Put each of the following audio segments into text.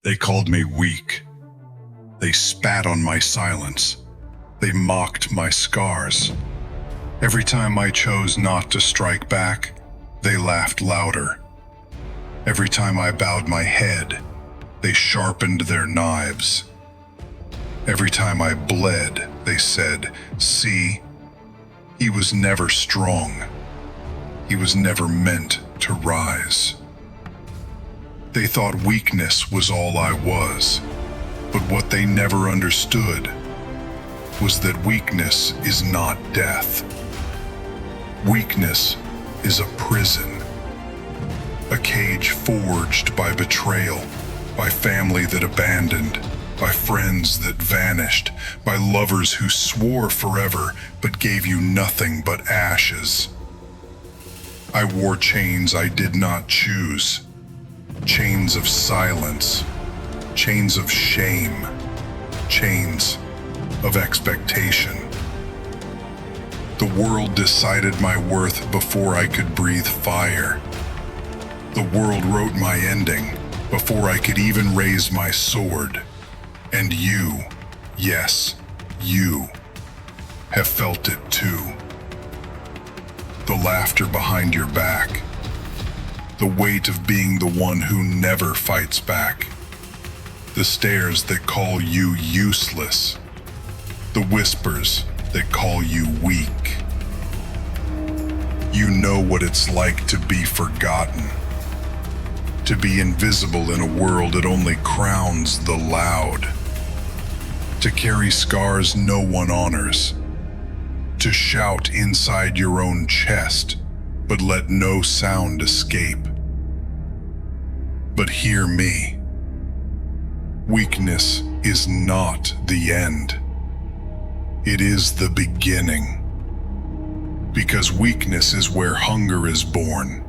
They called me weak. They spat on my silence. They mocked my scars. Every time I chose not to strike back, they laughed louder. Every time I bowed my head, they sharpened their knives. Every time I bled, they said, "See, he was never strong. He was never meant to rise." They thought weakness was all I was, but what they never understood was that weakness is not death. Weakness is a prison, a cage forged by betrayal, by family that abandoned, by friends that vanished, by lovers who swore forever but gave you nothing but ashes. I wore chains I did not choose, chains of silence, chains of shame, chains of expectation. The world decided my worth before I could breathe fire. The world wrote my ending before I could even raise my sword. And you, yes, you, have felt it too. The laughter behind your back, the weight of being the one who never fights back, the stares that call you useless, the whispers that call you weak. You know what it's like to be forgotten, to be invisible in a world that only crowns the loud, to carry scars no one honors, to shout inside your own chest, but let no sound escape. But hear me. Weakness is not the end. It is the beginning. Because weakness is where hunger is born.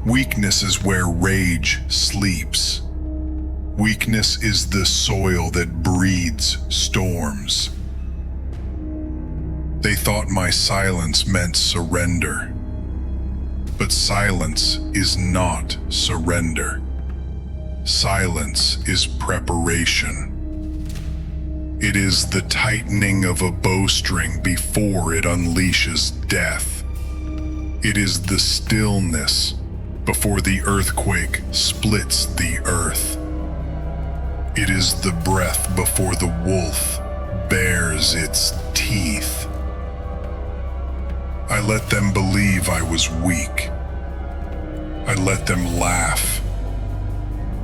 Weakness is where rage sleeps. Weakness is the soil that breeds storms. They thought my silence meant surrender. But silence is not surrender. Silence is preparation. It is the tightening of a bowstring before it unleashes death. It is the stillness before the earthquake splits the earth. It is the breath before the wolf bares its teeth. I let them believe I was weak. I let them laugh.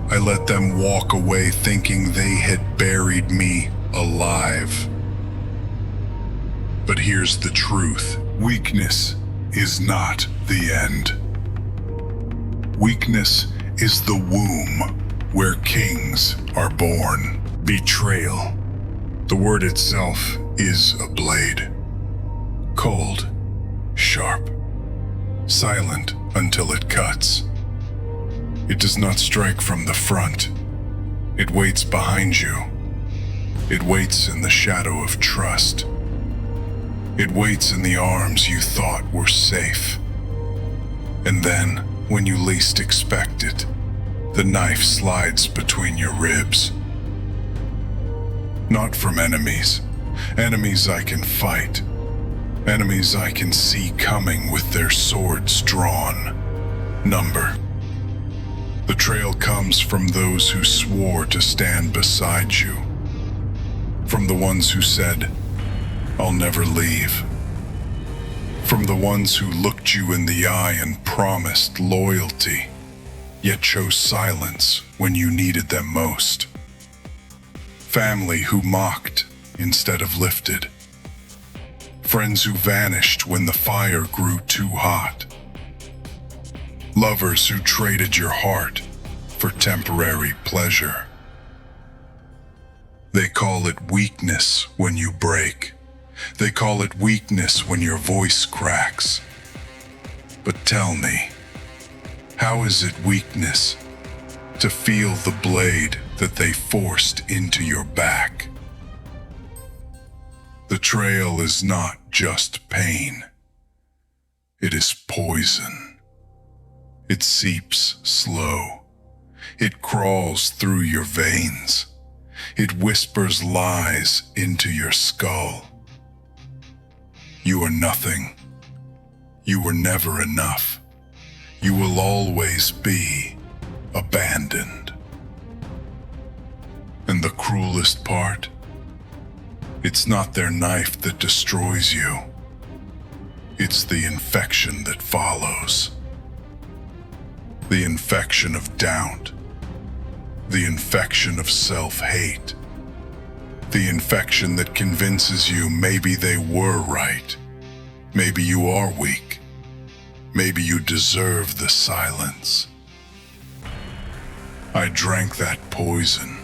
I let them walk away thinking they had buried me alive. But here's the truth. Weakness is not the end. Weakness is the womb where kings are born. Betrayal. The word itself is a blade. Cold, sharp, silent until it cuts. It does not strike from the front. It waits behind you. It waits in the shadow of trust. It waits in the arms you thought were safe. And then, when you least expect it, the knife slides between your ribs. Not from enemies. Enemies I can fight. Enemies I can see coming with their swords drawn. Number. Betrayal comes from those who swore to stand beside you. From the ones who said, "I'll never leave." From the ones who looked you in the eye and promised loyalty, yet chose silence when you needed them most. Family who mocked instead of lifted. Friends who vanished when the fire grew too hot. Lovers who traded your heart for temporary pleasure. They call it weakness when you break. They call it weakness when your voice cracks. But tell me, how is it weakness to feel the blade that they forced into your back? Betrayal is not just pain. It is poison. It seeps slow. It crawls through your veins. It whispers lies into your skull. You are nothing. You were never enough. You will always be abandoned. And the cruelest part, it's not their knife that destroys you. It's the infection that follows. The infection of doubt. The infection of self-hate. The infection that convinces you maybe they were right. Maybe you are weak. Maybe you deserve the silence. I drank that poison.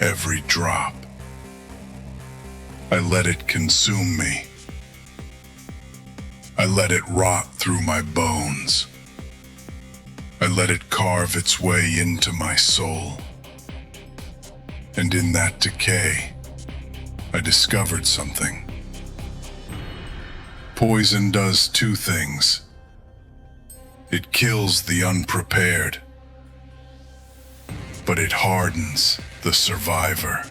Every drop. I let it consume me. I let it rot through my bones. I let it carve its way into my soul. And in that decay, I discovered something. Poison does two things. It kills the unprepared, but it hardens the survivor.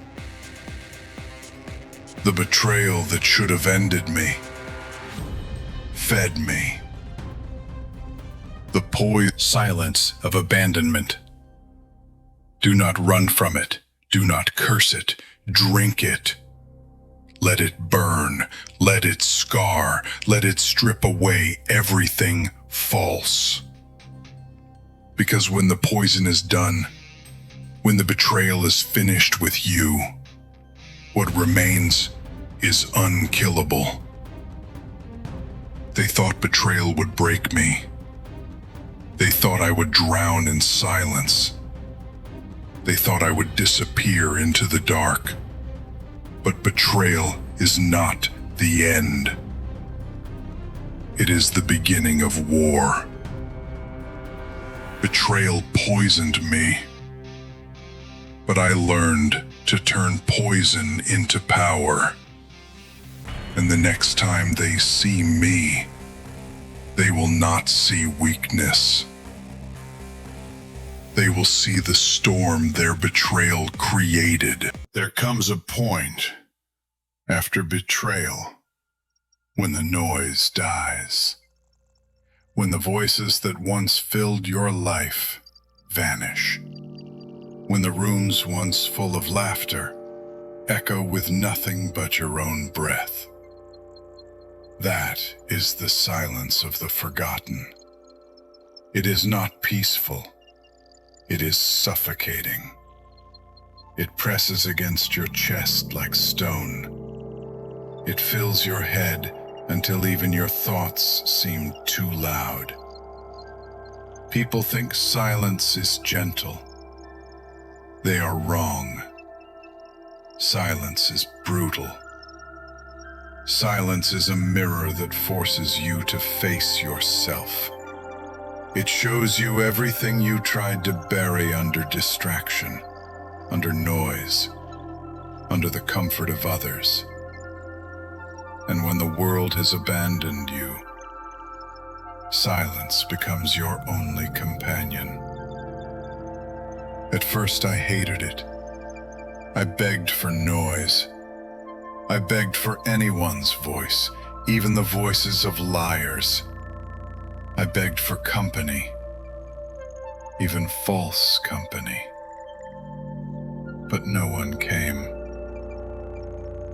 The betrayal that should have ended me fed me. The silence of abandonment. Do not run from it. Do not curse it. Drink it. Let it burn. Let it scar. Let it strip away everything false. Because when the poison is done, when the betrayal is finished with you, what remains is unkillable. They thought betrayal would break me. They thought I would drown in silence. They thought I would disappear into the dark. But betrayal is not the end. It is the beginning of war. Betrayal poisoned me. But I learned to turn poison into power. And the next time they see me, they will not see weakness. They will see the storm their betrayal created. There comes a point after betrayal when the noise dies, when the voices that once filled your life vanish, when the rooms once full of laughter echo with nothing but your own breath. That is the silence of the forgotten. It is not peaceful. It is suffocating. It presses against your chest like stone. It fills your head until even your thoughts seem too loud. People think silence is gentle. They are wrong. Silence is brutal. Silence is a mirror that forces you to face yourself. It shows you everything you tried to bury under distraction, under noise, under the comfort of others. And when the world has abandoned you, silence becomes your only companion. At first I hated it. I begged for noise. I begged for anyone's voice, even the voices of liars. I begged for company, even false company. But no one came.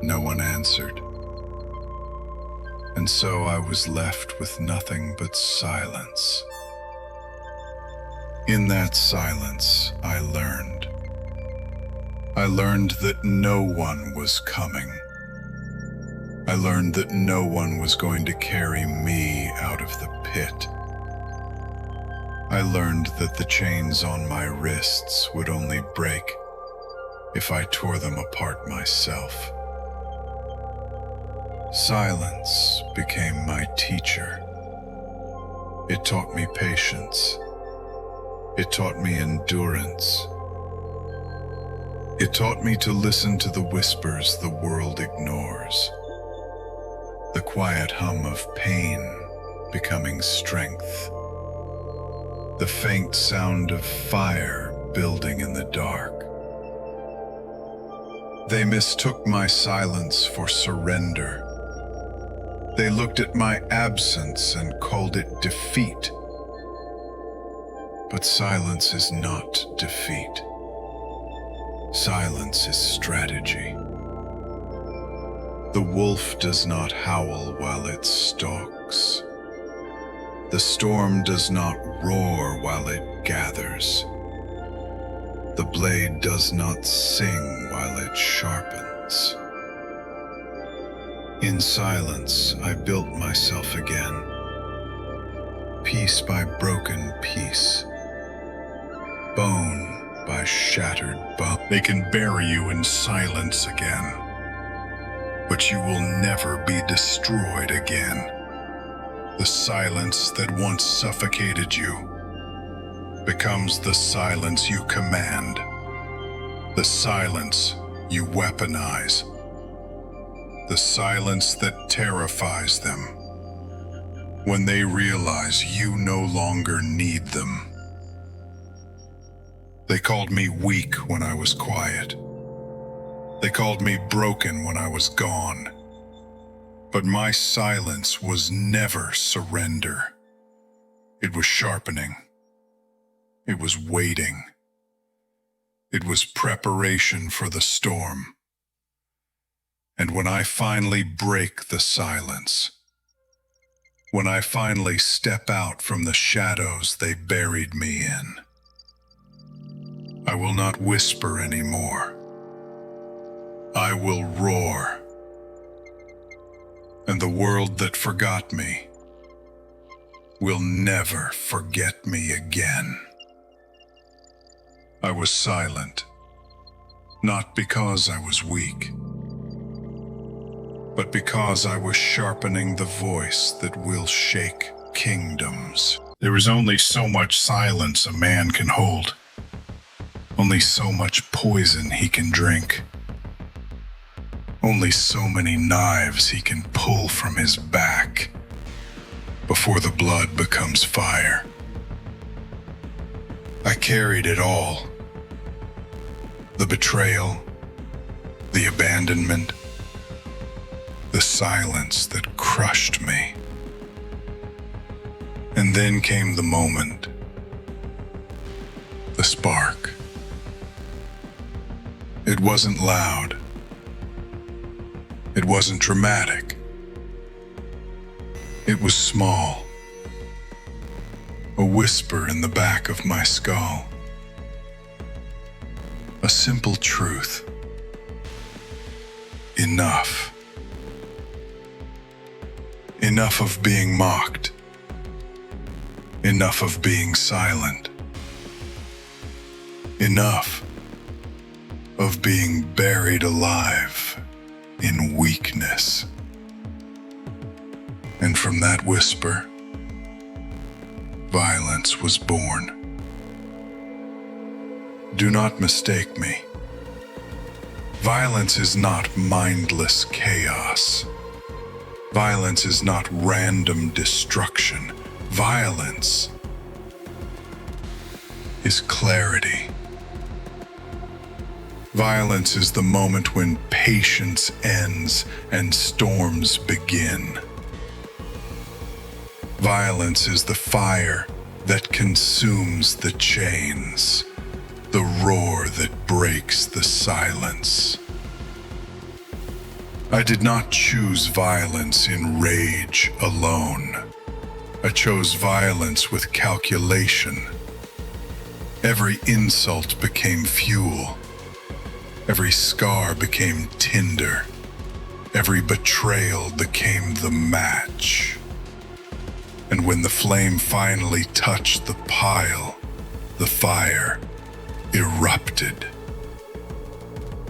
No one answered. And so I was left with nothing but silence. In that silence, I learned. I learned that no one was coming. I learned that no one was going to carry me out of the pit. I learned that the chains on my wrists would only break if I tore them apart myself. Silence became my teacher. It taught me patience. It taught me endurance. It taught me to listen to the whispers the world ignores. The quiet hum of pain becoming strength. the faint sound of fire building in the dark. They mistook my silence for surrender. They looked at my absence and called it defeat. But silence is not defeat. Silence is strategy. The wolf does not howl while it stalks. The storm does not roar while it gathers. The blade does not sing while it sharpens. In silence, I built myself again, piece by broken piece, bone by shattered bone. They can bury you in silence again, but you will never be destroyed again. The silence that once suffocated you becomes the silence you command, the silence you weaponize, the silence that terrifies them when they realize you no longer need them. They called me weak when I was quiet. They called me broken when I was gone. But my silence was never surrender. It was sharpening. It was waiting. It was preparation for the storm. And when I finally break the silence, when I finally step out from the shadows they buried me in, I will not whisper anymore. I will roar. And the world that forgot me will never forget me again. I was silent, not because I was weak, but because I was sharpening the voice that will shake kingdoms. There is only so much silence a man can hold, only so much poison he can drink. Only so many knives he can pull from his back before the blood becomes fire. I carried it all. The betrayal, the abandonment, the silence that crushed me. And then came the moment, the spark. It wasn't loud. It wasn't dramatic. It was small. A whisper in the back of my skull. A simple truth. Enough. Enough of being mocked. Enough of being silent. Enough of being buried alive in weakness. And from that whisper, violence was born. Do not mistake me. Violence is not mindless chaos. Violence is not random destruction. Violence is clarity. Violence is the moment when patience ends and storms begin. Violence is the fire that consumes the chains, the roar that breaks the silence. I did not choose violence in rage alone. I chose violence with calculation. Every insult became fuel. Every scar became tinder. Every betrayal became the match. And when the flame finally touched the pile, the fire erupted.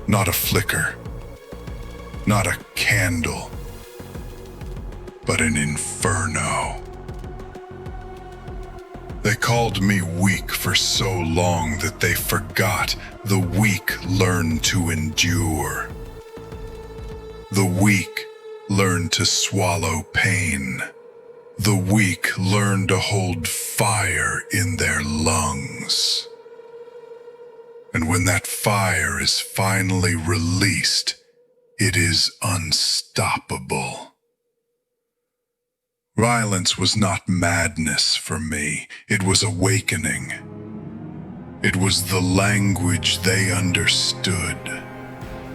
Not a flicker, not a candle, but an inferno. They called me weak for so long that they forgot the weak learn to endure. The weak learn to swallow pain. The weak learn to hold fire in their lungs. And when that fire is finally released, it is unstoppable. Violence was not madness for me, it was awakening. It was the language they understood,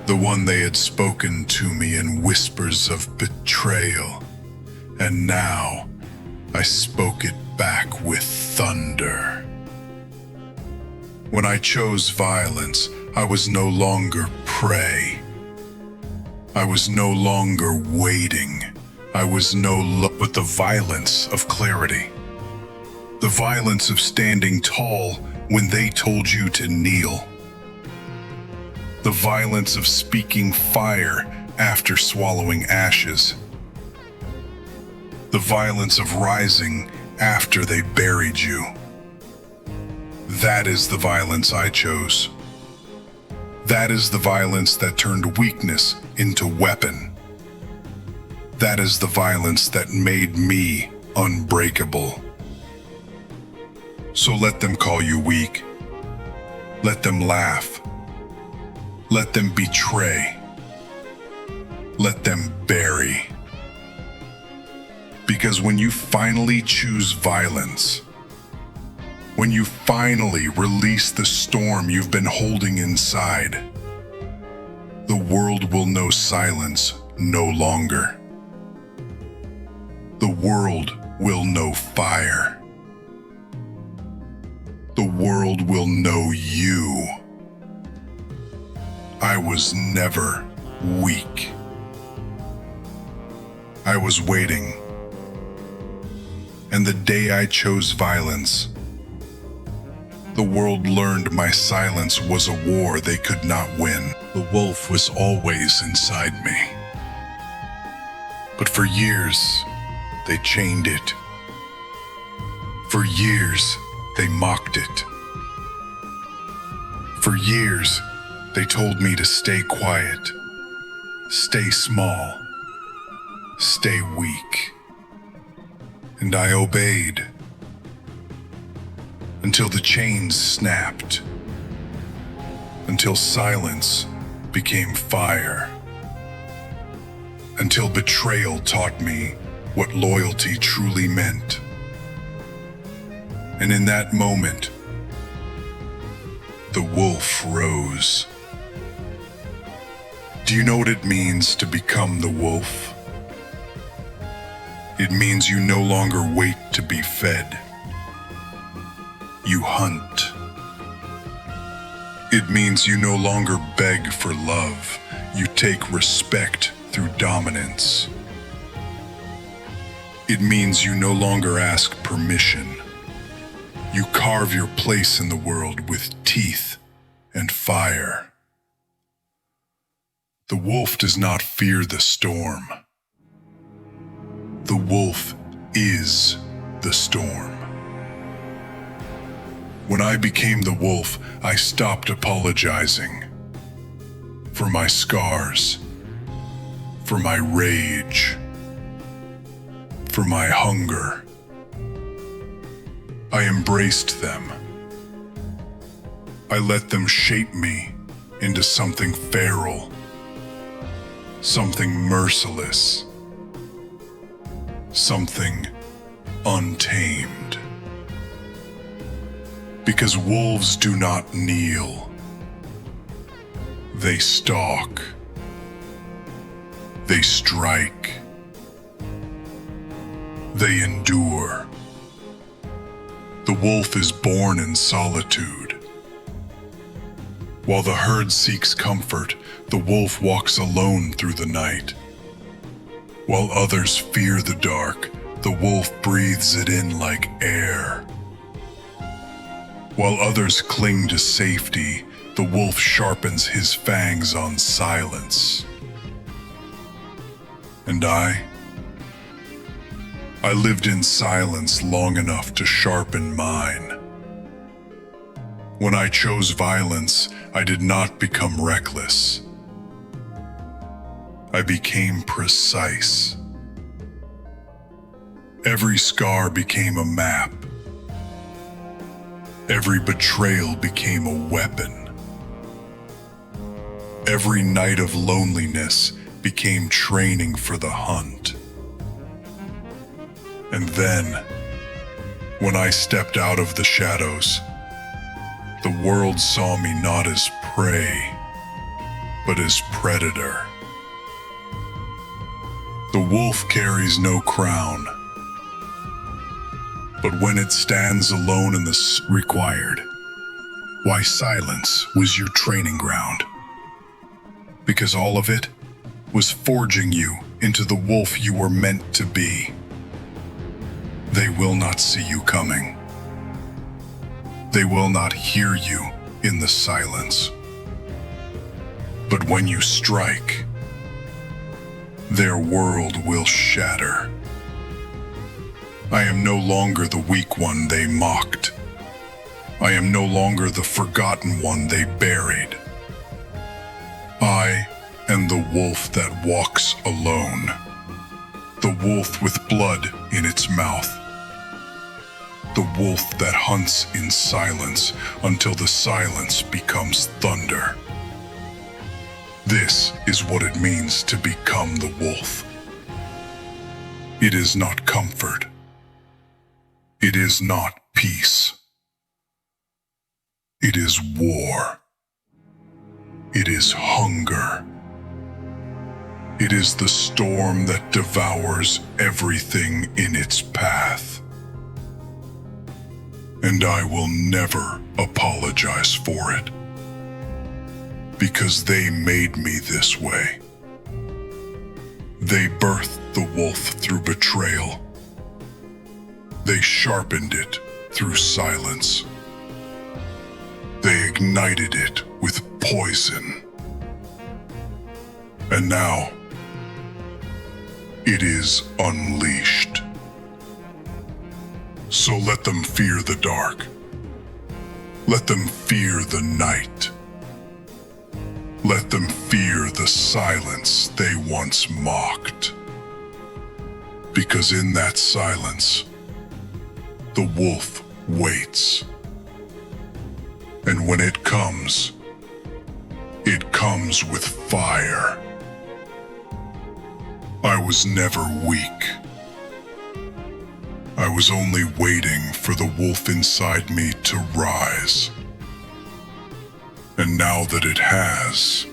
the one they had spoken to me in whispers of betrayal. And now, I spoke it back with thunder. When I chose violence, I was no longer prey. I was no longer waiting. I was but the violence of clarity. The violence of standing tall when they told you to kneel. The violence of speaking fire after swallowing ashes. The violence of rising after they buried you. That is the violence I chose. That is the violence that turned weakness into weapon. That is the violence that made me unbreakable. So let them call you weak. Let them laugh. Let them betray. Let them bury. Because when you finally choose violence, when you finally release the storm you've been holding inside, the world will know silence no longer. The world will know fire. The world will know you. I was never weak. I was waiting. And the day I chose violence, the world learned my silence was a war they could not win. The wolf was always inside me. But for years, they chained it. For years, they mocked it. For years, they told me to stay quiet, stay small, stay weak. And I obeyed. Until the chains snapped. Until silence became fire. Until betrayal taught me what loyalty truly meant. And in that moment, the wolf rose. Do you know what it means to become the wolf? It means you no longer wait to be fed. You hunt. It means you no longer beg for love. You take respect through dominance. It means you no longer ask permission. You carve your place in the world with teeth and fire. The wolf does not fear the storm. The wolf is the storm. When I became the wolf, I stopped apologizing for my scars, for my rage, for my hunger. I embraced them. I let them shape me into something feral, something merciless, something untamed. Because wolves do not kneel. They stalk. They strike. They endure. The wolf is born in solitude. While the herd seeks comfort, the wolf walks alone through the night. While others fear the dark, the wolf breathes it in like air. While others cling to safety, the wolf sharpens his fangs on silence. And I lived in silence long enough to sharpen mine. When I chose violence, I did not become reckless. I became precise. Every scar became a map. Every betrayal became a weapon. Every night of loneliness became training for the hunt. And then, when I stepped out of the shadows, the world saw me not as prey, but as predator. The wolf carries no crown, but when it stands alone in the required, why silence was your training ground. Because all of it was forging you into the wolf you were meant to be. They will not see you coming. They will not hear you in the silence. But when you strike, their world will shatter. I am no longer the weak one they mocked. I am no longer the forgotten one they buried. I am the wolf that walks alone, the wolf with blood in its mouth, the wolf that hunts in silence until the silence becomes thunder. This is what it means to become the wolf. It is not comfort. It is not peace. It is war. It is hunger. It is the storm that devours everything in its path. And I will never apologize for it, because they made me this way. They birthed the wolf through betrayal. They sharpened it through silence. They ignited it with poison. And now, it is unleashed. So let them fear the dark. Let them fear the night. Let them fear the silence they once mocked. Because in that silence, the wolf waits. And when it comes with fire. I was never weak. I was only waiting for the wolf inside me to rise. And now that it has,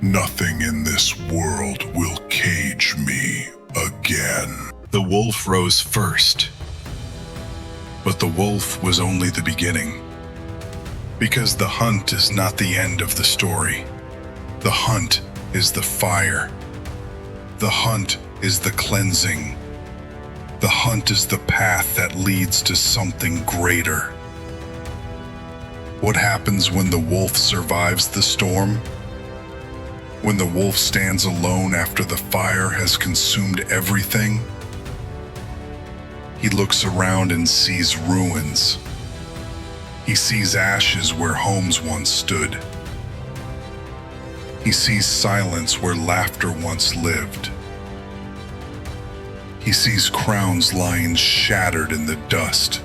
nothing in this world will cage me again. The wolf rose first, but the wolf was only the beginning. Because the hunt is not the end of the story. The hunt is the fire. The hunt is the cleansing. The hunt is the path that leads to something greater. What happens when the wolf survives the storm? When the wolf stands alone after the fire has consumed everything? He looks around and sees ruins. He sees ashes where homes once stood. He sees silence where laughter once lived. He sees crowns lying shattered in the dust.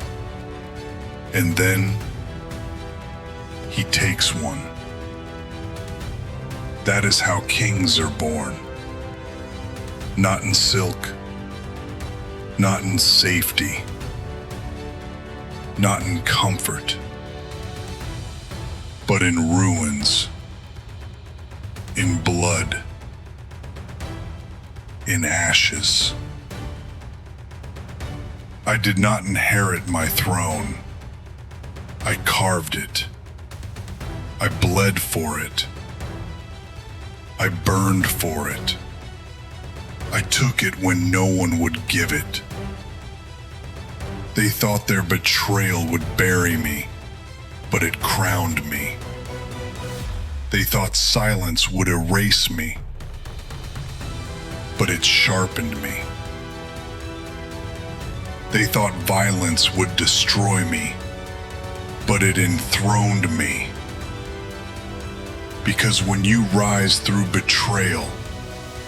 And then he takes one. That is how kings are born. Not in silk, not in safety, not in comfort, but in ruins, in blood, in ashes. I did not inherit my throne. I carved it. I bled for it. I burned for it. I took it when no one would give it. They thought their betrayal would bury me, but it crowned me. They thought silence would erase me, but it sharpened me. They thought violence would destroy me, but it enthroned me. Because when you rise through betrayal,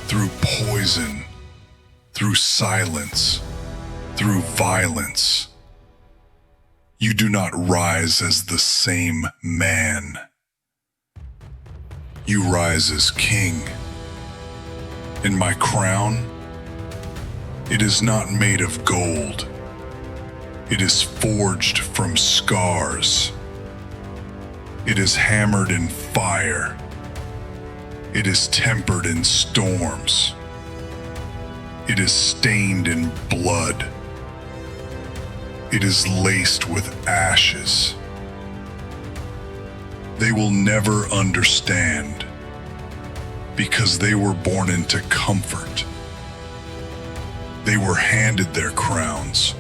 through poison, through silence, through violence. You do not rise as the same man. You rise as king. And my crown, it is not made of gold. It is forged from scars. It is hammered in fire. It is tempered in storms. It is stained in blood. It is laced with ashes. They will never understand because they were born into comfort. They were handed their crowns.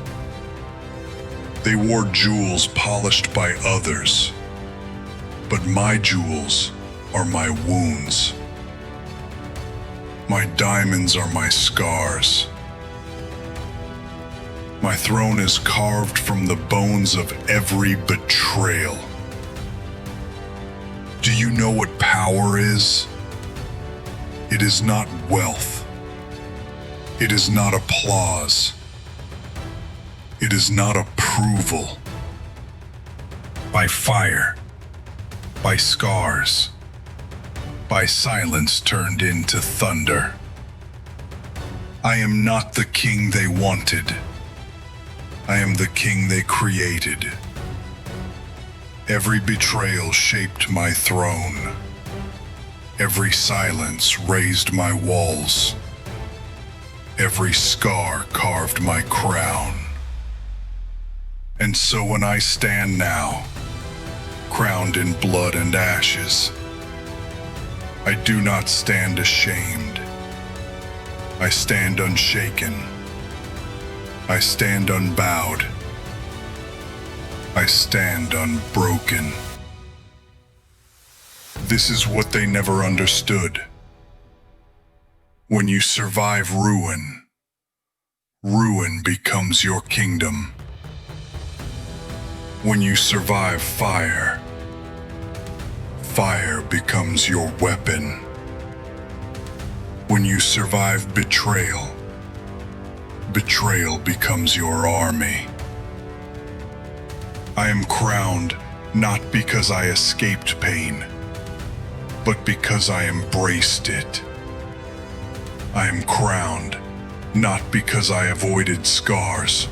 They wore jewels polished by others, but my jewels are my wounds. My diamonds are my scars. My throne is carved from the bones of every betrayal. Do you know what power is? It is not wealth. It is not applause. It is not approval. By fire, by scars, by silence turned into thunder. I am not the king they wanted. I am the king they created. Every betrayal shaped my throne. Every silence raised my walls. Every scar carved my crown. And so when I stand now, crowned in blood and ashes, I do not stand ashamed. I stand unshaken. I stand unbowed. I stand unbroken. This is what they never understood. When you survive ruin, ruin becomes your kingdom. When you survive fire, fire becomes your weapon. When you survive betrayal, betrayal becomes your army. I am crowned not because I escaped pain, but because I embraced it. I am crowned not because I avoided scars,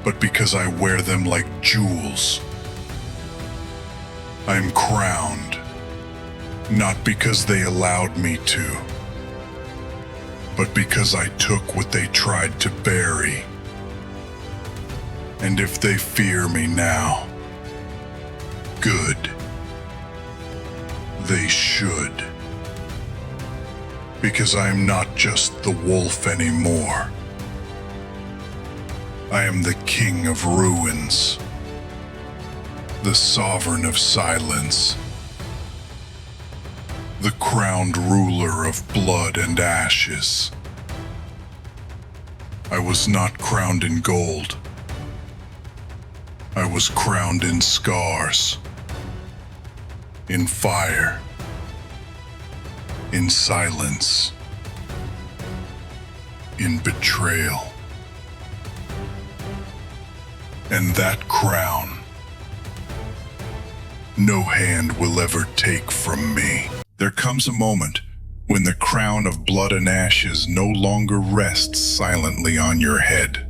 but because I wear them like jewels. I am crowned not because they allowed me to, but because I took what they tried to bury. And if they fear me now, good. They should. Because I am not just the wolf anymore. I am the king of ruins, the sovereign of silence, the crowned ruler of blood and ashes. I was not crowned in gold. I was crowned in scars, in fire, in silence, in betrayal. And that crown, no hand will ever take from me. There comes a moment when the crown of blood and ashes no longer rests silently on your head.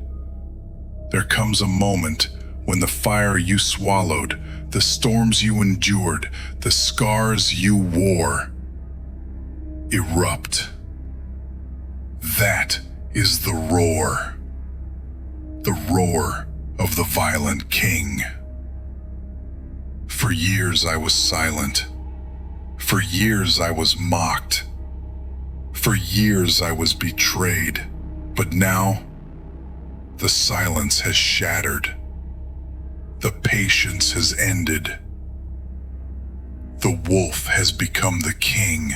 There comes a moment when the fire you swallowed, the storms you endured, the scars you wore, erupt. That is the roar of the violent king. For years I was silent. For years I was mocked. For years I was betrayed. But now, the silence has shattered. The patience has ended. The wolf has become the king.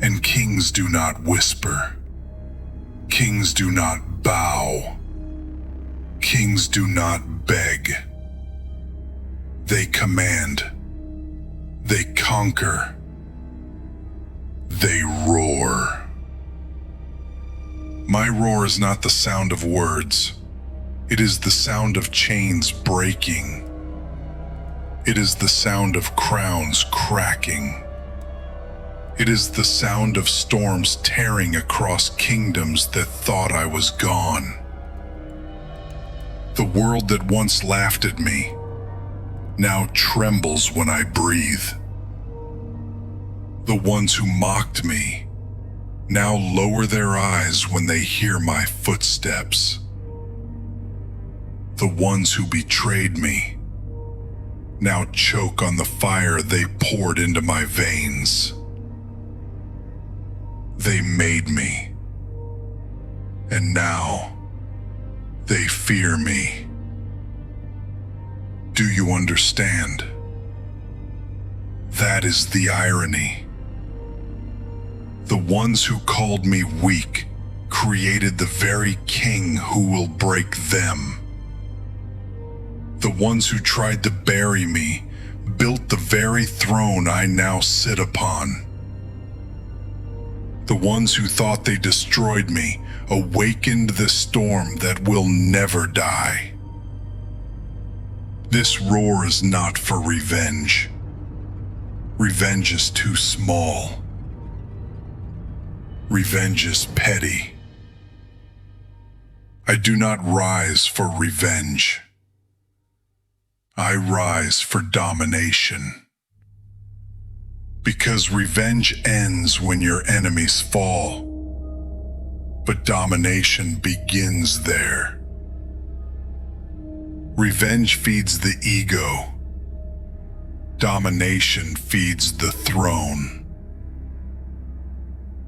And kings do not whisper. Kings do not bow. Kings do not beg. They command. They conquer. They roar. My roar is not the sound of words. It is the sound of chains breaking. It is the sound of crowns cracking. It is the sound of storms tearing across kingdoms that thought I was gone. The world that once laughed at me now trembles when I breathe. The ones who mocked me now lower their eyes when they hear my footsteps. The ones who betrayed me now choke on the fire they poured into my veins. They made me, and now they fear me. Do you understand? That is the irony. The ones who called me weak created the very king who will break them. The ones who tried to bury me built the very throne I now sit upon. The ones who thought they destroyed me awakened the storm that will never die. This roar is not for revenge. Revenge is too small. Revenge is petty. I do not rise for revenge. I rise for domination. Because revenge ends when your enemies fall, but domination begins there. Revenge feeds the ego. Domination feeds the throne.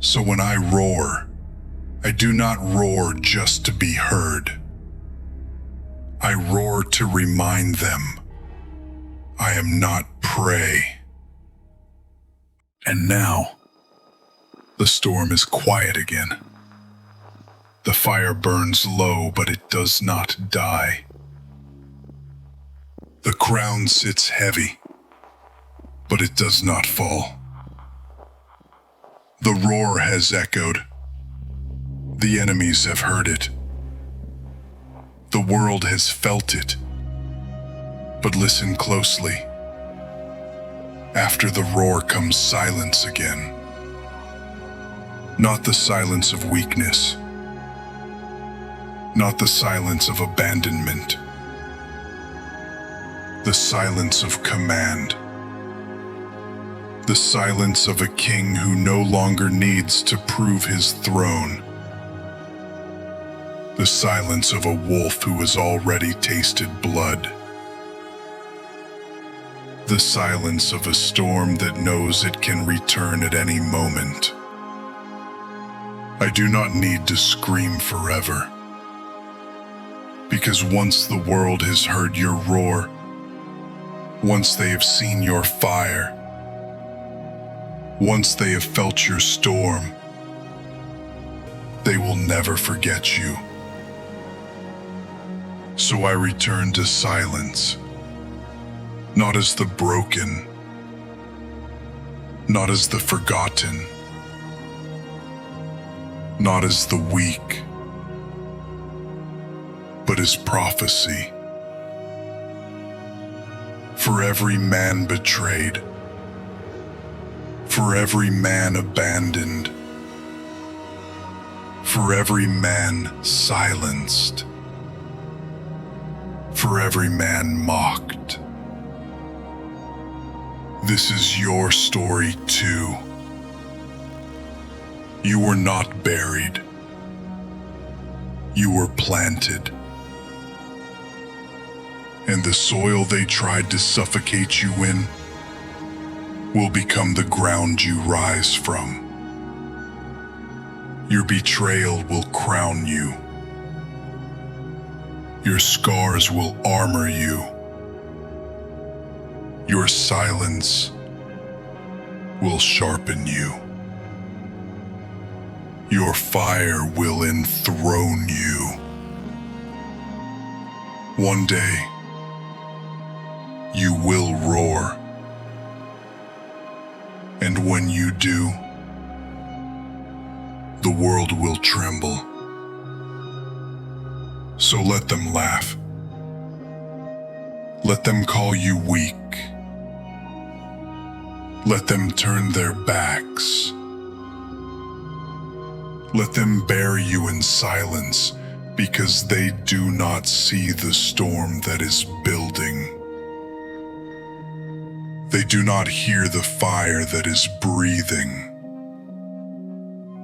So when I roar, I do not roar just to be heard. I roar to remind them I am not prey. And now, the storm is quiet again. The fire burns low, but it does not die. The crown sits heavy, but it does not fall. The roar has echoed. The enemies have heard it. The world has felt it. But listen closely. After the roar comes silence again. Not the silence of weakness. Not the silence of abandonment. The silence of command. The silence of a king who no longer needs to prove his throne. The silence of a wolf who has already tasted blood. The silence of a storm that knows it can return at any moment. I do not need to scream forever. Because once the world has heard your roar, once they have seen your fire, once they have felt your storm, they will never forget you. So I return to silence, not as the broken, not as the forgotten, not as the weak, but as prophecy. For every man betrayed, for every man abandoned, for every man silenced, for every man mocked. This is your story too. You were not buried. You were planted. And the soil they tried to suffocate you in will become the ground you rise from. Your betrayal will crown you. Your scars will armor you. Your silence will sharpen you. Your fire will enthrone you. One day, you will roar. And when you do, the world will tremble. So let them laugh. Let them call you weak. Let them turn their backs. Let them bury you in silence because they do not see the storm that is building. They do not hear the fire that is breathing.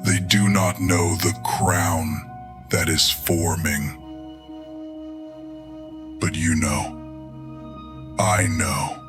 They do not know the crown that is forming. But you know, I know,